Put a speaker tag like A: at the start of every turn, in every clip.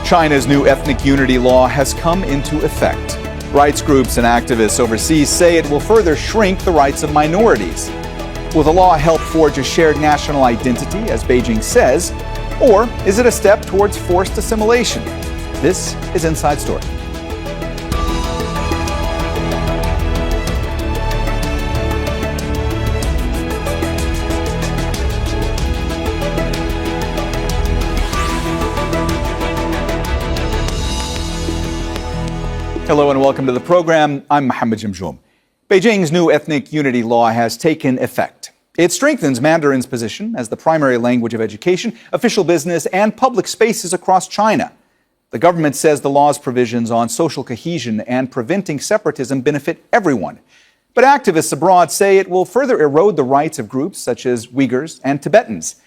A: China's new ethnic unity law has come into effect. Rights groups and activists overseas say it will further shrink the rights of minorities. Will the law help forge a shared national identity, as Beijing says, or is it a step towards forced assimilation? This is Inside Story. Hello and welcome to the program. I'm Mohammed Jamjoum. Beijing's new ethnic unity law has taken effect. It strengthens Mandarin's position as the primary language of education, official business, and public spaces across China. The government says the law's provisions on social cohesion and preventing separatism benefit everyone. But activists abroad say it will further erode the rights of groups such as Uyghurs and Tibetans.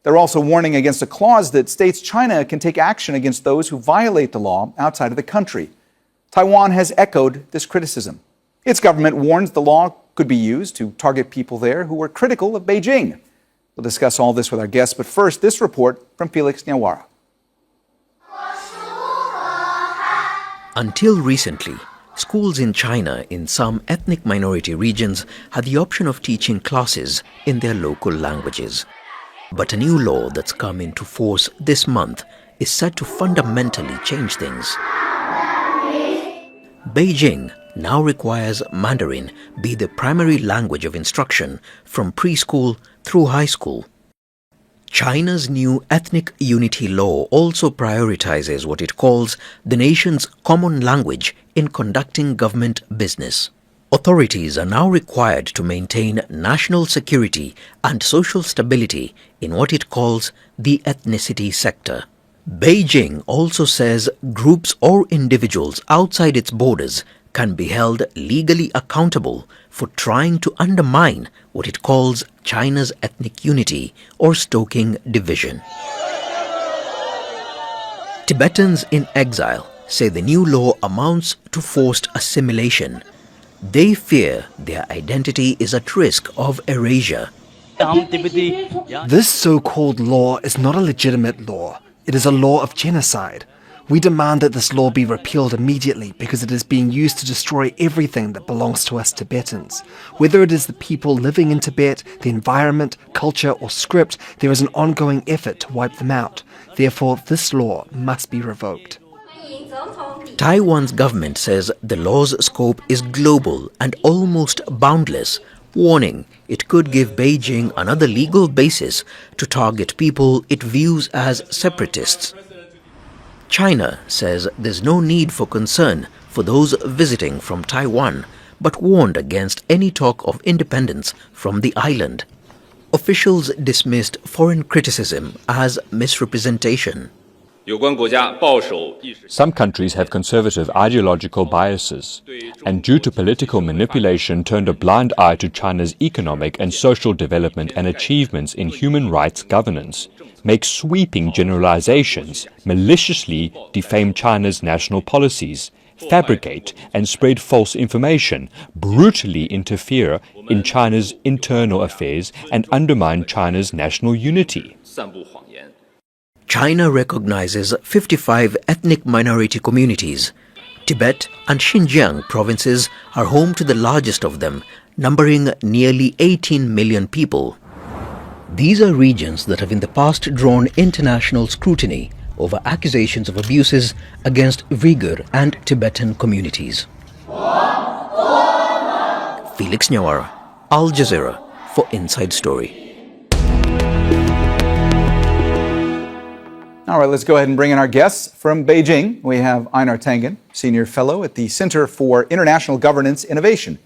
A: They're also warning against a clause that states China can take action against those who violate the law outside of the country. Taiwan has echoed this criticism. Its government warns the law could be used to target people there who were critical of Beijing. We'll discuss all this with our guests, but first, this report from Felix Nyawara.
B: Until recently, schools in China in some ethnic minority regions had the option of teaching classes in their local languages. But a new law that's come into force this month is set to fundamentally change things. Beijing now requires Mandarin be the primary language of instruction from preschool through high school. China's new ethnic unity law also prioritizes what it calls the nation's common language in conducting government business. Authorities are now required to maintain national security and social stability in what it calls the ethnicity sector. Beijing also says groups or individuals outside its borders can be held legally accountable for trying to undermine what it calls China's ethnic unity or stoking division. Tibetans in exile say the new law amounts to forced assimilation. They fear their identity is at risk of erasure.
C: This so-called law is not a legitimate law. It is a law of genocide. We demand that this law be repealed immediately because it is being used to destroy everything that belongs to us Tibetans. Whether it is the people living in Tibet, the environment, culture, or script, there is an ongoing effort to wipe them out. Therefore, this law must be revoked.
B: Taiwan's government says the law's scope is global and almost boundless, warning it could give Beijing another legal basis to target people it views as separatists. China says there's no need for concern for those visiting from Taiwan, but warned against any talk of independence from the island. Officials dismissed foreign criticism as misrepresentation.
D: Some countries have conservative ideological biases, and due to political manipulation turned a blind eye to China's economic and social development and achievements in human rights governance, make sweeping generalizations, maliciously defame China's national policies, fabricate and spread false information, brutally interfere in China's internal affairs, and undermine China's national unity.
B: China recognizes 55 ethnic minority communities. Tibet and Xinjiang provinces are home to the largest of them, numbering nearly 18 million people. These are regions that have in the past drawn international scrutiny over accusations of abuses against Uyghur and Tibetan communities. Felix Nyawara, Al Jazeera for Inside Story.
A: All right, let's go ahead and bring in our guests. From Beijing, we have Einar Tangen, Senior Fellow at the Center for International Governance Innovation.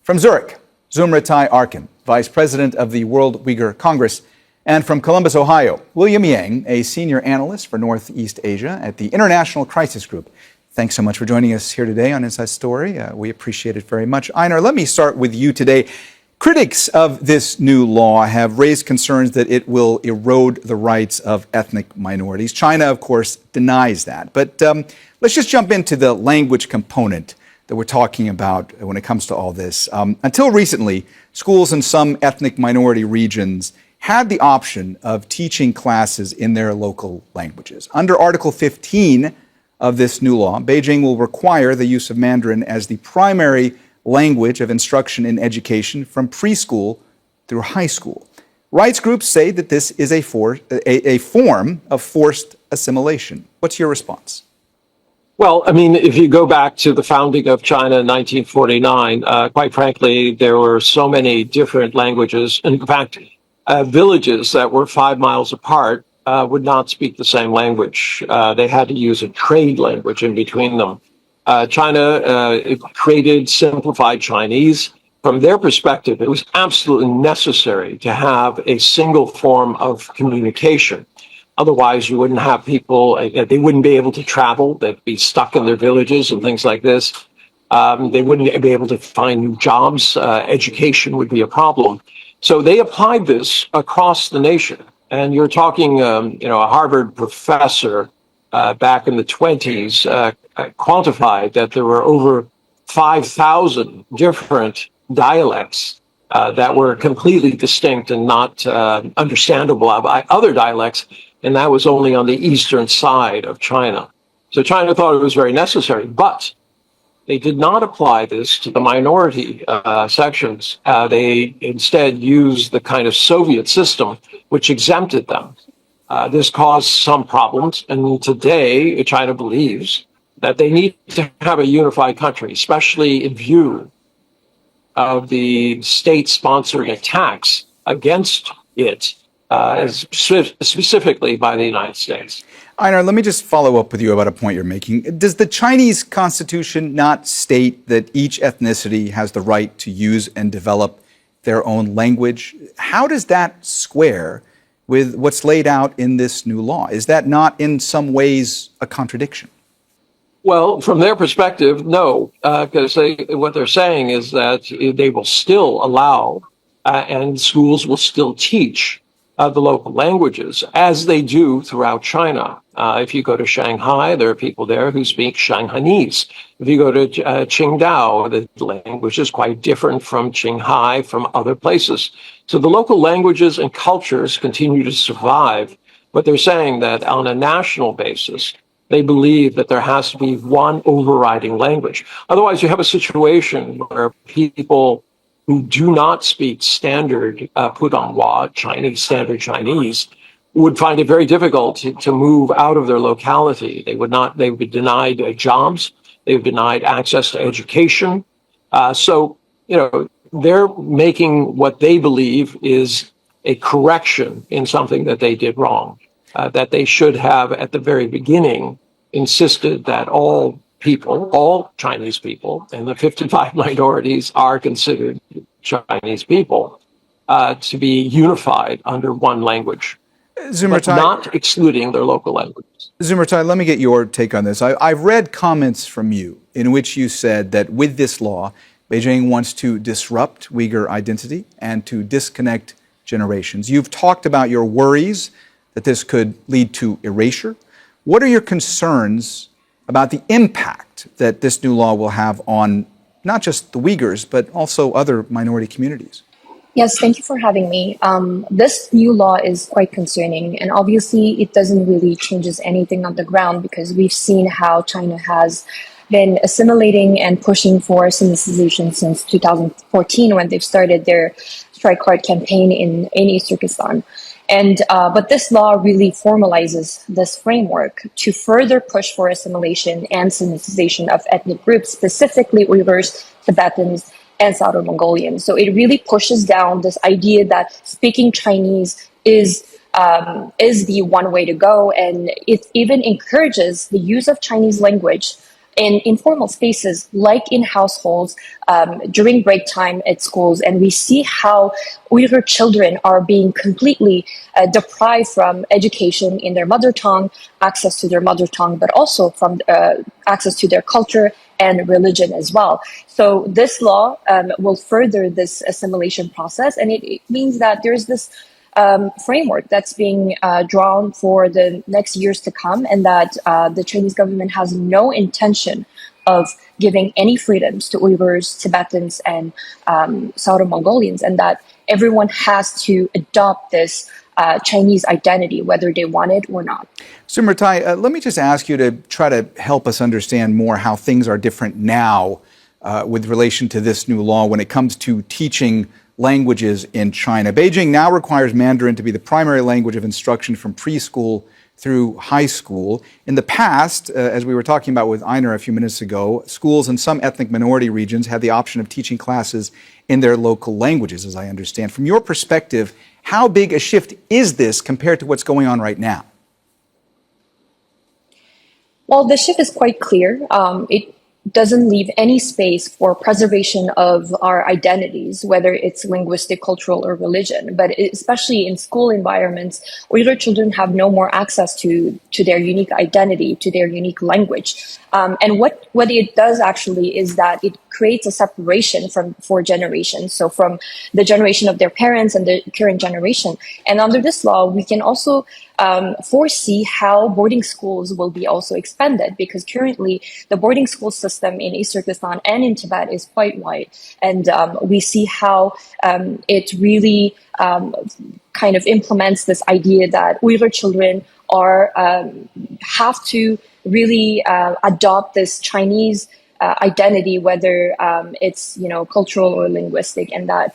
A: From Zurich, Zumratai Arkin, Vice President of the World Uyghur Congress. And from Columbus, Ohio, William Yang, a Senior Analyst for Northeast Asia at the International Crisis Group. Thanks so much for joining us here today on Inside Story. We appreciate it very much. Einar, let me start with you today. Critics of this new law have raised concerns that it will erode the rights of ethnic minorities. China, of course, denies that. But let's just jump into the language component that we're talking about when it comes to all this. Until recently, schools in some ethnic minority regions had the option of teaching classes in their local languages. Under Article 15 of this new law, Beijing will require the use of Mandarin as the primary language of instruction in education from preschool through high school. Rights groups say that this is a form of forced assimilation. What's your response?
E: Well, I mean, if you go back to the founding of China in 1949, quite frankly, there were so many different languages. In fact, villages that were 5 miles apart would not speak the same language. They had to use a trade language in between them. China created simplified Chinese. From their perspective, it was absolutely necessary to have a single form of communication. Otherwise, you wouldn't have people, they wouldn't be able to travel, they'd be stuck in their villages and things like this. They wouldn't be able to find new jobs. Education would be a problem. So they applied this across the nation. And you're talking, a Harvard professor back in the 20s quantified that there were over 5,000 different dialects that were completely distinct and not understandable by other dialects, and that was only on the eastern side of China. So China thought it was very necessary, but they did not apply this to the minority sections. They instead used the kind of Soviet system which exempted them. This caused some problems, and today China believes that they need to have a unified country, especially in view of the state-sponsored attacks against it, specifically by the United States.
A: Einar, let me just follow up with you about a point you're making. Does the Chinese constitution not state that each ethnicity has the right to use and develop their own language? How does that square with what's laid out in this new law? Is that not in some ways a contradiction?
E: Well, from their perspective, no, because what they're saying is that they will still allow and schools will still teach the local languages as they do throughout China. If you go to Shanghai, there are people there who speak Shanghainese. If you go to Qingdao, the language is quite different from Qinghai, from other places. So the local languages and cultures continue to survive, but they're saying that on a national basis, they believe that there has to be one overriding language. Otherwise, you have a situation where people who do not speak standard Putonghua, Chinese, standard Chinese, would find it very difficult to move out of their locality. They would be denied jobs. They would be denied access to education. So, they're making what they believe is a correction in something that they did wrong. That they should have, at the very beginning, insisted that all people, all Chinese people, and the 55 minorities are considered Chinese people, to be unified under one language, but not excluding their local languages.
A: Zumurtai, let me get your take on this. I've read comments from you in which you said that with this law, Beijing wants to disrupt Uyghur identity and to disconnect generations. You've talked about your worries that this could lead to erasure. What are your concerns about the impact that this new law will have on not just the Uyghurs, but also other minority communities?
F: Yes, thank you for having me. This new law is quite concerning, and obviously it doesn't really changes anything on the ground because we've seen how China has been assimilating and pushing for Sinicization since 2014 when they've started their strike hard campaign in East Turkestan. And but this law really formalizes this framework to further push for assimilation and Sinicization of ethnic groups, specifically Uyghurs, Tibetans, and South Mongolians. So it really pushes down this idea that speaking Chinese is the one way to go, and it even encourages the use of Chinese language in informal spaces, like in households, during break time at schools. And we see how Uyghur children are being completely deprived from education in their mother tongue, access to their mother tongue, but also from access to their culture and religion as well. So this law will further this assimilation process, and it means that there's this framework that's being drawn for the next years to come, and that the Chinese government has no intention of giving any freedoms to Uyghurs, Tibetans, and Southern Mongolians, and that everyone has to adopt this Chinese identity, whether they want it or not.
A: Sumritai, let me just ask you to try to help us understand more how things are different now with relation to this new law when it comes to teaching languages in China. Beijing now requires Mandarin to be the primary language of instruction from preschool through high school. In the past, as we were talking about with Einar a few minutes ago, schools in some ethnic minority regions had the option of teaching classes in their local languages, as I understand. From your perspective, how big a shift is this compared to what's going on right now?
F: Well, the shift is quite clear. It doesn't leave any space for preservation of our identities, whether it's linguistic, cultural, or religion. But especially in school environments, Uyghur children have no more access to their unique identity, to their unique language. And what it does actually is that it creates a separation for generations. So from the generation of their parents and the current generation. And under this law, we can also foresee how boarding schools will be also expanded, because currently the boarding school system in East Turkestan and in Tibet is quite wide. And we see how it really kind of implements this idea that Uyghur children have to really adopt this Chinese identity, whether it's cultural or linguistic, and that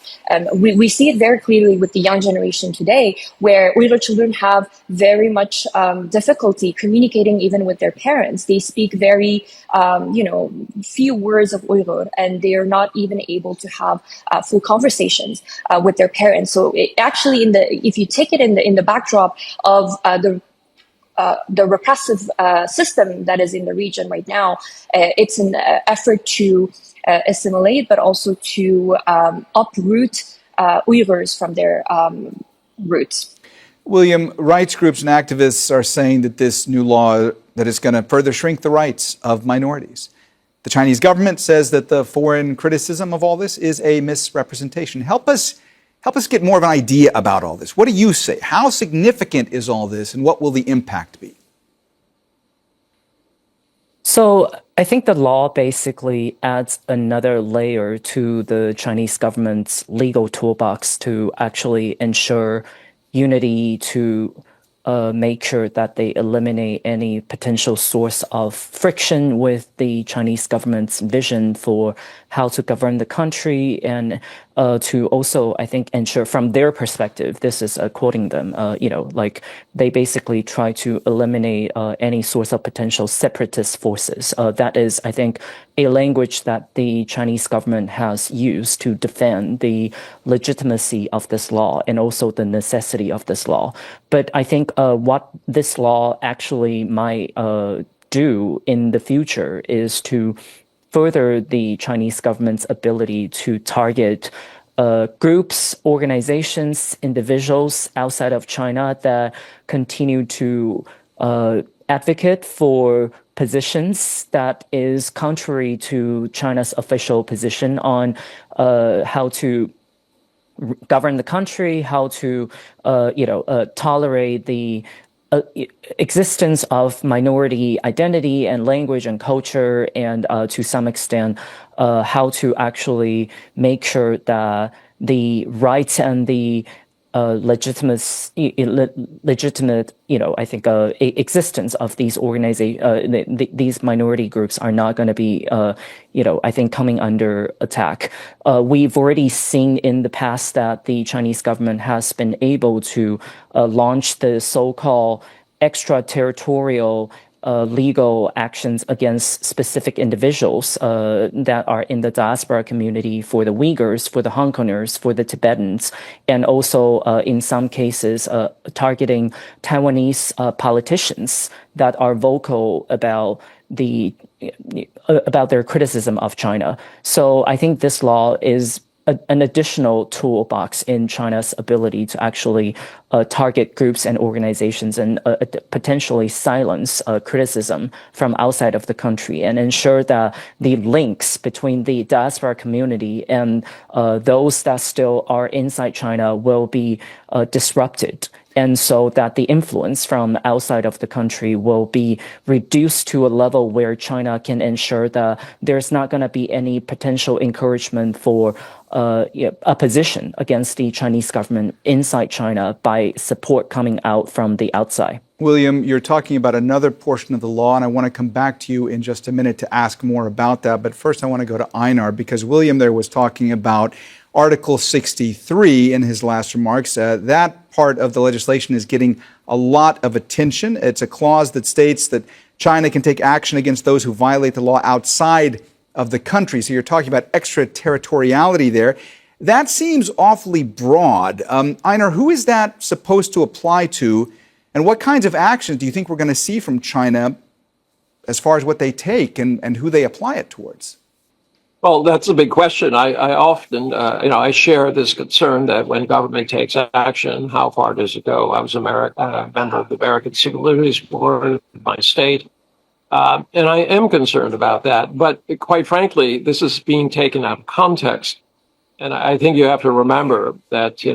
F: we see it very clearly with the young generation today, where Uyghur children have very much difficulty communicating even with their parents. They speak very few words of Uyghur, and they are not even able to have full conversations with their parents. So it actually, if you take it in the backdrop of the repressive system that is in the region right now, it's an effort to assimilate, but also to uproot Uyghurs from their roots.
A: William, rights groups and activists are saying that this new law that is going to further shrink the rights of minorities. The Chinese government says that the foreign criticism of all this is a misrepresentation. Help us get more of an idea about all this. What do you say? How significant is all this, and what will the impact be?
G: So I think the law basically adds another layer to the Chinese government's legal toolbox to actually ensure unity, to make sure that they eliminate any potential source of friction with the Chinese government's vision for how to govern the country, and to also, I think, ensure from their perspective, this is quoting them, they basically try to eliminate any source of potential separatist forces. That is, I think, a language that the Chinese government has used to defend the legitimacy of this law and also the necessity of this law. But I think what this law actually might do in the future is to further the Chinese government's ability to target groups, organizations, individuals outside of China that continue to advocate for positions that is contrary to China's official position on how to govern the country, how to tolerate the existence of minority identity and language and culture, and to some extent how to actually make sure that the rights and the legitimate, I think, existence of these these minority groups are not going to be, I think, coming under attack. We've already seen in the past that the Chinese government has been able to launch the so-called extraterritorial legal actions against specific individuals that are in the diaspora community, for the Uyghurs, for the Hong Kongers, for the Tibetans, and also in some cases targeting Taiwanese politicians that are vocal about their criticism of China. So I think this law is an additional toolbox in China's ability to actually target groups and organizations and potentially silence criticism from outside of the country, and ensure that the links between the diaspora community and those that still are inside China will be disrupted. And so that the influence from outside of the country will be reduced to a level where China can ensure that there's not going to be any potential encouragement for opposition against the Chinese government inside China by support coming out from the outside.
A: William, you're talking about another portion of the law, and I want to come back to you in just a minute to ask more about that. But first, I want to go to Einar, because William there was talking about Article 63 in his last remarks. That part of the legislation is getting a lot of attention. It's a clause that states that China can take action against those who violate the law outside of the country. So you're talking about extraterritoriality there. That seems awfully broad. Einar, who is that supposed to apply to? And what kinds of actions do you think we're going to see from China as far as what they take and who they apply it towards?
E: Well, that's a big question. I often, I share this concern that when government takes action, how far does it go? I was a member of the American Civil Liberties Board in my state, and I am concerned about that. But quite frankly, this is being taken out of context. And I think you have to remember that,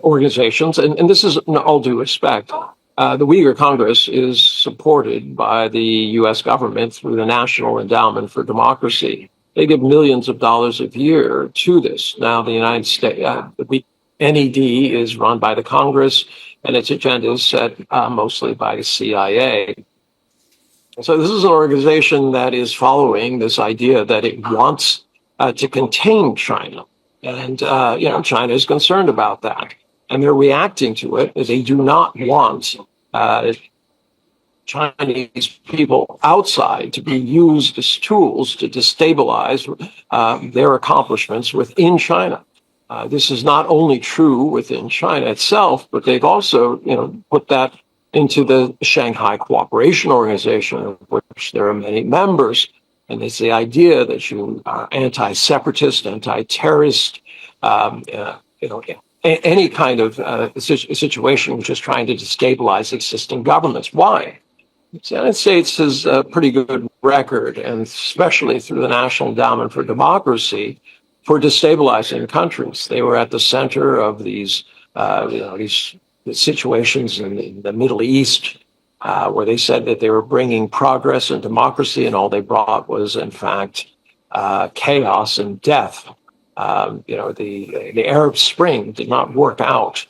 E: organizations, and this is in all due respect, the Uyghur Congress is supported by the U.S. government through the National Endowment for Democracy. They give millions of dollars a year to this. Now, the United States, the NED is run by the Congress, and its agenda is set mostly by the CIA. So this is an organization that is following this idea that it wants to contain China. And, China is concerned about that. And they're reacting to it as they do not want Chinese people outside to be used as tools to destabilize their accomplishments within China. This is not only true within China itself, but they've also, put that into the Shanghai Cooperation Organization, of which there are many members. And it's the idea that you are anti-separatist, anti-terrorist, any kind of situation which is trying to destabilize existing governments. Why? The United States has a pretty good record, and especially through the National Endowment for Democracy, for destabilizing countries. They were at the center of these situations in the Middle East, where they said that they were bringing progress and democracy, and all they brought was, in fact, chaos and death. The Arab Spring did not work out.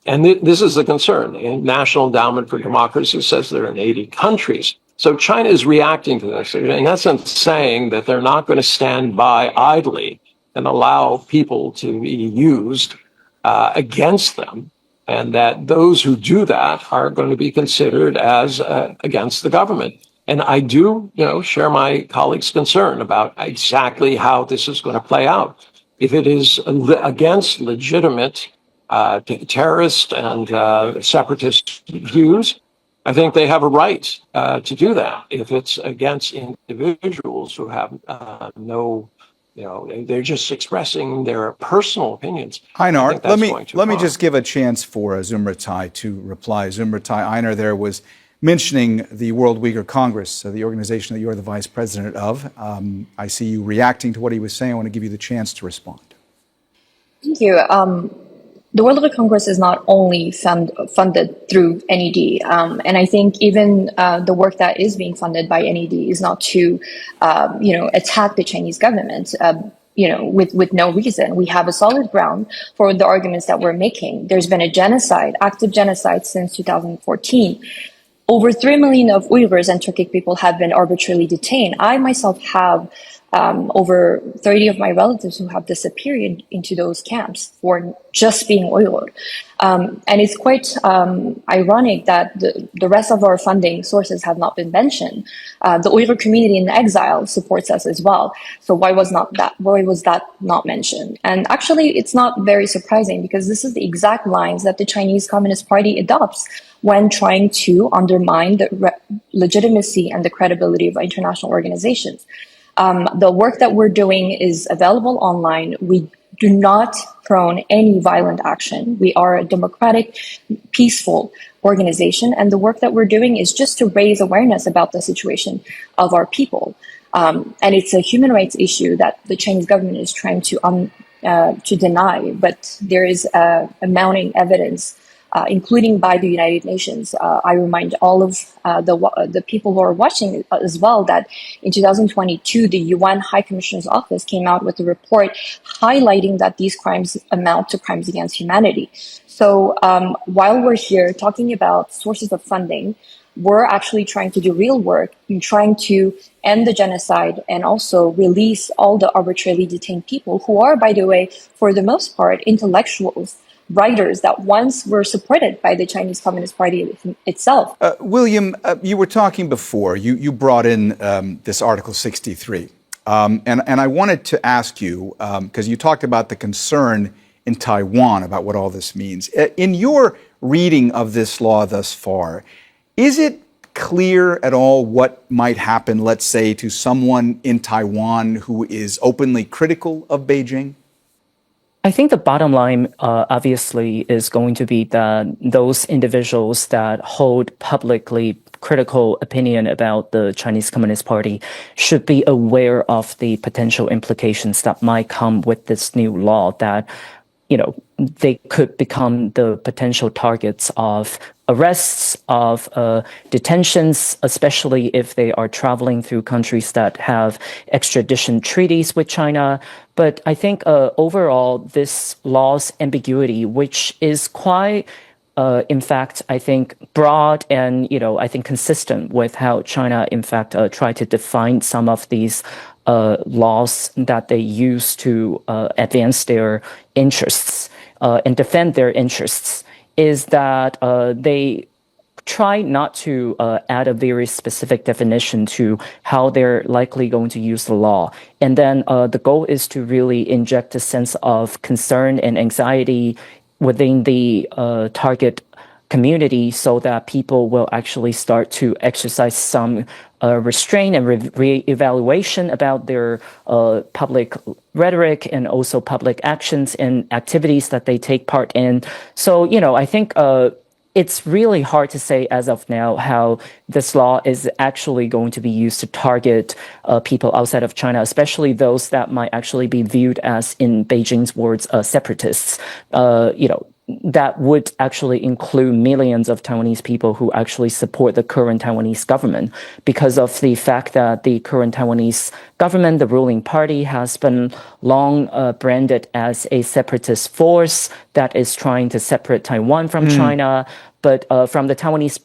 E: And this is the concern. The National Endowment for Democracy says they're in 80 countries. So China is reacting to this, in essence saying that they're not going to stand by idly and allow people to be used against them, and that those who do that are going to be considered as against the government. And I do, share my colleagues' concern about exactly how this is going to play out. If it is against legitimate terrorist and separatist views, I think they have a right to do that. If it's against individuals who have they're just expressing their personal opinions.
A: Einar, let me just give a chance for Zumratai to reply. Zumratai, Einar there was mentioning the World Uyghur Congress, the organization that you're the vice president of. I see you reacting to what he was saying. I want to give you the chance to respond.
F: Thank you. The World Uyghur Congress is not only funded through NED, and I think even the work that is being funded by NED is not to, attack the Chinese government, with no reason. We have a solid ground for the arguments that we're making. There's been a genocide, active genocide since 2014. Over 3 million of Uyghurs and Turkic people have been arbitrarily detained. I myself have over 30 of my relatives who have disappeared into those camps for just being Uyghur. And it's quite ironic that the rest of our funding sources have not been mentioned. The Uyghur community in exile supports us as well. So why was that not mentioned? And actually, it's not very surprising, because this is the exact lines that the Chinese Communist Party adopts when trying to undermine the legitimacy and the credibility of international organizations. The work that we're doing is available online. We do not prone any violent action. We are a democratic, peaceful organization, and the work that we're doing is just to raise awareness about the situation of our people. And it's a human rights issue that the Chinese government is trying to deny, but there is a mounting evidence including by the United Nations. I remind all of the people who are watching as well that in 2022, the UN High Commissioner's Office came out with a report highlighting that these crimes amount to crimes against humanity. So while we're here talking about sources of funding, we're actually trying to do real work in trying to end the genocide and also release all the arbitrarily detained people who are, by the way, for the most part, intellectuals, writers that once were supported by the Chinese Communist Party itself.
A: William, you were talking before. You brought in this Article 63. And I wanted to ask you, because you talked about the concern in Taiwan about what all this means. In your reading of this law thus far, is it clear at all what might happen, let's say, to someone in Taiwan who is openly critical of Beijing?
G: I think the bottom line, obviously, is going to be that those individuals that hold publicly critical opinion about the Chinese Communist Party should be aware of the potential implications that might come with this new law, that they could become the potential targets of arrests, of detentions, especially if they are traveling through countries that have extradition treaties with China. But I think overall, this law's ambiguity, which is quite in fact, I think broad and, I think consistent with how China, in fact, tried to define some of these laws that they use to advance their interests and defend their interests, is that they try not to add a very specific definition to how they're likely going to use the law. And then the goal is to really inject a sense of concern and anxiety within the target community so that people will actually start to exercise some restraint and re-evaluation about their public rhetoric and also public actions and activities that they take part in. So, I think it's really hard to say as of now how this law is actually going to be used to target people outside of China, especially those that might actually be viewed as, in Beijing's words, separatists. That would actually include millions of Taiwanese people who actually support the current Taiwanese government, because of the fact that the current Taiwanese government, the ruling party, has been long branded as a separatist force that is trying to separate Taiwan from China. But from the Taiwanese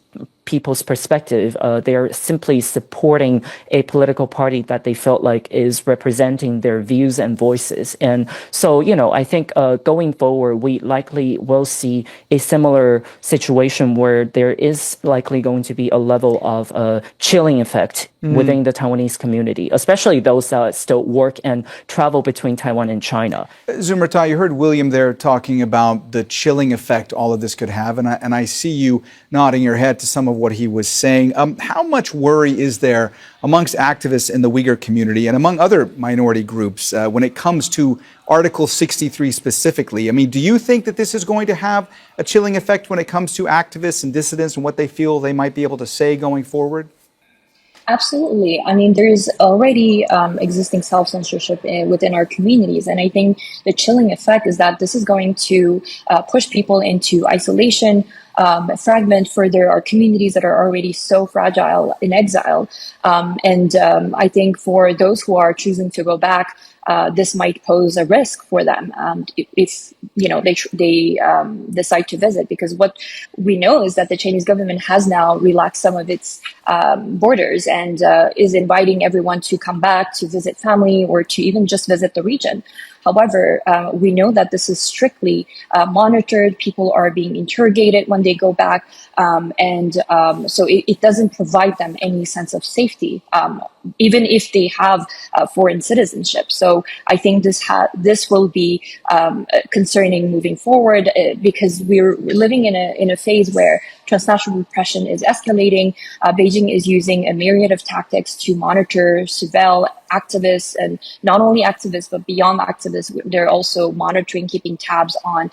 G: people's perspective, they're simply supporting a political party that they felt like is representing their views and voices. And so, I think going forward, we likely will see a similar situation where there is likely going to be a level of chilling effect within the Taiwanese community, especially those that still work and travel between Taiwan and China.
A: Zumrata, you heard William there talking about the chilling effect all of this could have, and I see you nodding your head to some of what he was saying. How much worry is there amongst activists in the Uyghur community and among other minority groups when it comes to Article 63 specifically? I mean, do you think that this is going to have a chilling effect when it comes to activists and dissidents and what they feel they might be able to say going forward?
F: Absolutely. I mean, there is already existing self-censorship within our communities. And I think the chilling effect is that this is going to push people into isolation, fragment further our communities that are already so fragile in exile. I think for those who are choosing to go back, this might pose a risk for them if they decide to visit, because what we know is that the Chinese government has now relaxed some of its borders and is inviting everyone to come back to visit family or to even just visit the region. However, we know that this is strictly monitored. People are being interrogated when they go back. So it doesn't provide them any sense of safety, even if they have foreign citizenship. So I think this will be concerning moving forward because we're living in a phase where transnational repression is escalating. Beijing is using a myriad of tactics to monitor, surveil activists, and not only activists, but beyond activists, they're also monitoring, keeping tabs on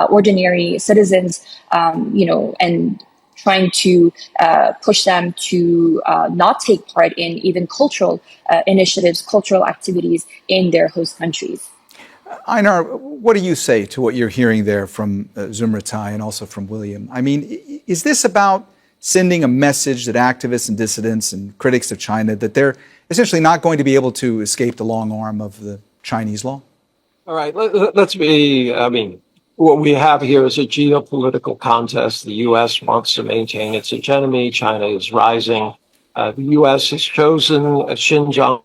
F: ordinary citizens, and trying to push them to not take part in even cultural initiatives, cultural activities in their host countries.
A: Einar, what do you say to what you're hearing there from Zumratai and also from William? I mean, is this about sending a message that activists and dissidents and critics of China that they're essentially not going to be able to escape the long arm of the Chinese law?
E: All right, let's be, I mean, what we have here is a geopolitical contest. The U.S. wants to maintain its hegemony. China is rising. The U.S. has chosen Xinjiang,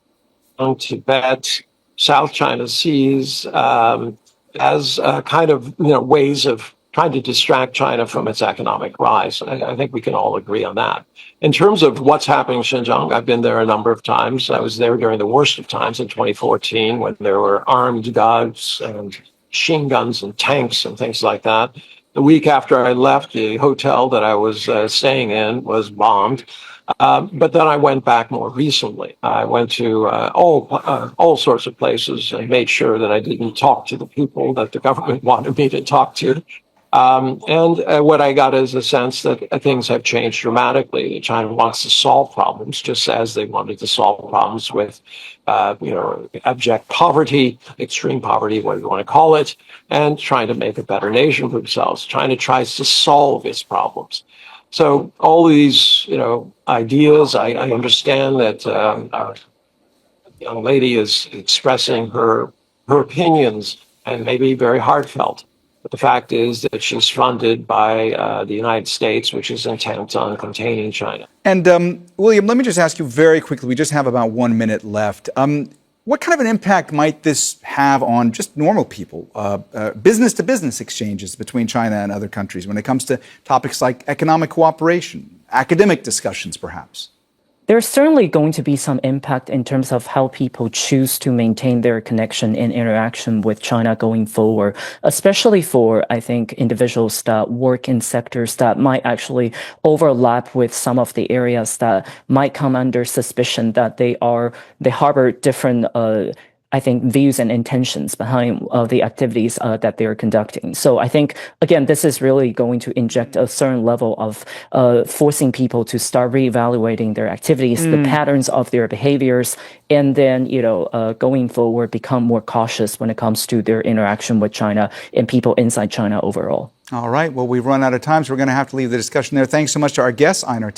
E: Tibet, South China Seas as kind of ways of trying to distract China from its economic rise. I think we can all agree on that. In terms of what's happening in Xinjiang, I've been there a number of times. I was there during the worst of times in 2014 when there were armed guards and machine guns and tanks and things like that. The week after I left, the hotel that I was staying in was bombed. But then I went back more recently. I went to all sorts of places and made sure that I didn't talk to the people that the government wanted me to talk to. What I got is a sense that things have changed dramatically. China wants to solve problems, just as they wanted to solve problems with, abject poverty, extreme poverty, whatever you want to call it, and trying to make a better nation for themselves. China tries to solve its problems. So all these, ideas, I understand that our young lady is expressing her opinions and maybe very heartfelt. But the fact is that she's funded by the United States, which is intent on containing China.
A: And William, let me just ask you very quickly, we just have about 1 minute left. What kind of an impact might this have on just normal people, business-to-business exchanges between China and other countries when it comes to topics like economic cooperation, academic discussions, perhaps?
G: There's certainly going to be some impact in terms of how people choose to maintain their connection and interaction with China going forward, especially for, I think, individuals that work in sectors that might actually overlap with some of the areas that might come under suspicion that they harbor different I think, views and intentions behind the activities that they're conducting. So I think, again, this is really going to inject a certain level of forcing people to start reevaluating their activities, the patterns of their behaviors, and then, going forward, become more cautious when it comes to their interaction with China and people inside China overall.
A: All right. Well, we've run out of time, so we're going to have to leave the discussion there. Thanks so much to our guests, Einar